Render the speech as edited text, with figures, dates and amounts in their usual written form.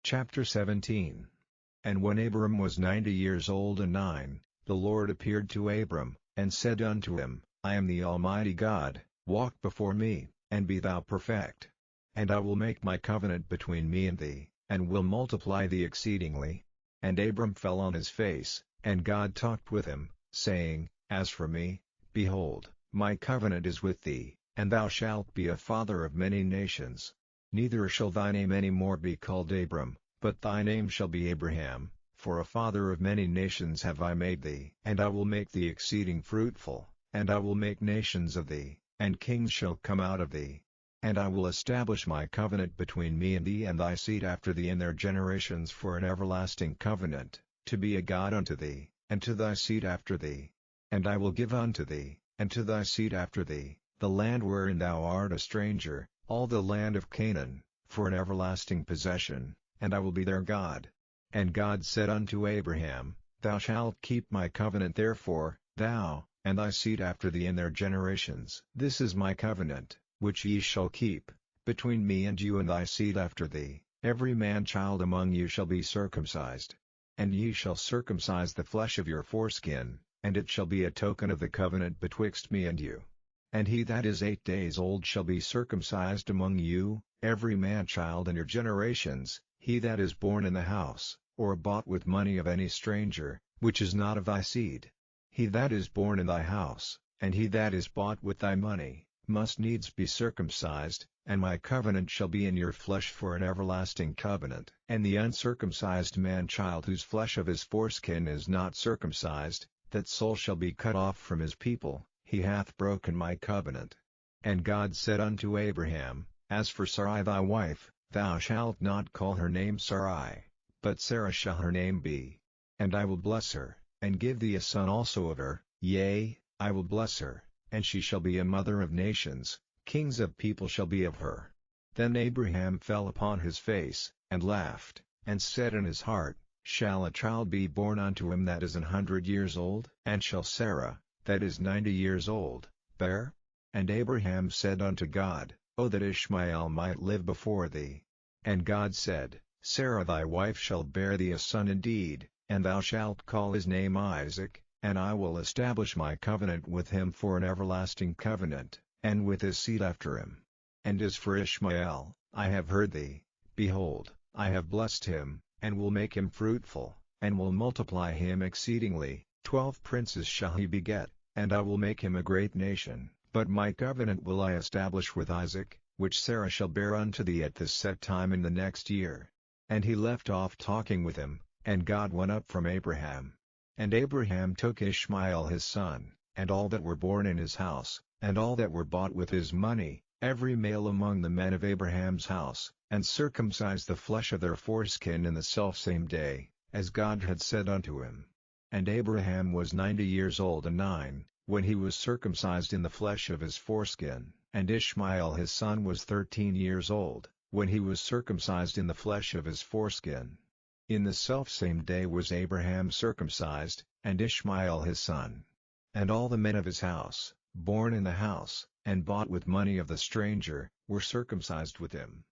Chapter 17. And when Abram was 90 years old and 9, the Lord appeared to Abram, and said unto him, I am the Almighty God, walk before me, and be thou perfect. And I will make my covenant between me and thee, and will multiply thee exceedingly. And Abram fell on his face, and God talked with him, saying, As for me, behold, my covenant is with thee, and thou shalt be a father of many nations. Neither shall thy name any more be called Abram, but thy name shall be Abraham, for a father of many nations have I made thee. And I will make thee exceeding fruitful, and I will make nations of thee, and kings shall come out of thee. And I will establish my covenant between me and thee and thy seed after thee in their generations for an everlasting covenant, to be a God unto thee, and to thy seed after thee. And I will give unto thee, and to thy seed after thee, the land wherein thou art a stranger, all the land of Canaan, for an everlasting possession, and I will be their God. And God said unto Abraham, Thou shalt keep my covenant therefore, thou, and thy seed after thee in their generations. This is my covenant, which ye shall keep, between me and you and thy seed after thee. Every man child among you shall be circumcised. And ye shall circumcise the flesh of your foreskin, and it shall be a token of the covenant betwixt me and you. And he that is 8 days old shall be circumcised among you, every man child in your generations, he that is born in the house, or bought with money of any stranger, which is not of thy seed. He that is born in thy house, and he that is bought with thy money, must needs be circumcised, and my covenant shall be in your flesh for an everlasting covenant. And the uncircumcised man child whose flesh of his foreskin is not circumcised, that soul shall be cut off from his people. He hath broken my covenant. And God said unto Abraham, As for Sarai thy wife, thou shalt not call her name Sarai, but Sarah shall her name be. And I will bless her, and give thee a son also of her, yea, I will bless her, and she shall be a mother of nations, kings of people shall be of her. Then Abraham fell upon his face, and laughed, and said in his heart, Shall a child be born unto him that is 100 years old? And shall Sarah, that is 90 years old, bear? And Abraham said unto God, O that Ishmael might live before thee. And God said, Sarah thy wife shall bear thee a son indeed, and thou shalt call his name Isaac, and I will establish my covenant with him for an everlasting covenant, and with his seed after him. And as for Ishmael, I have heard thee, behold, I have blessed him, and will make him fruitful, and will multiply him exceedingly. 12 princes shall he beget, and I will make him a great nation. But my covenant will I establish with Isaac, which Sarah shall bear unto thee at this set time in the next year. And he left off talking with him, and God went up from Abraham. And Abraham took Ishmael his son, and all that were born in his house, and all that were bought with his money, every male among the men of Abraham's house, and circumcised the flesh of their foreskin in the selfsame day, as God had said unto him. And Abraham was 90 years old and 9, when he was circumcised in the flesh of his foreskin, and Ishmael his son was 13 years old, when he was circumcised in the flesh of his foreskin. In the selfsame day was Abraham circumcised, and Ishmael his son. And all the men of his house, born in the house, and bought with money of the stranger, were circumcised with him.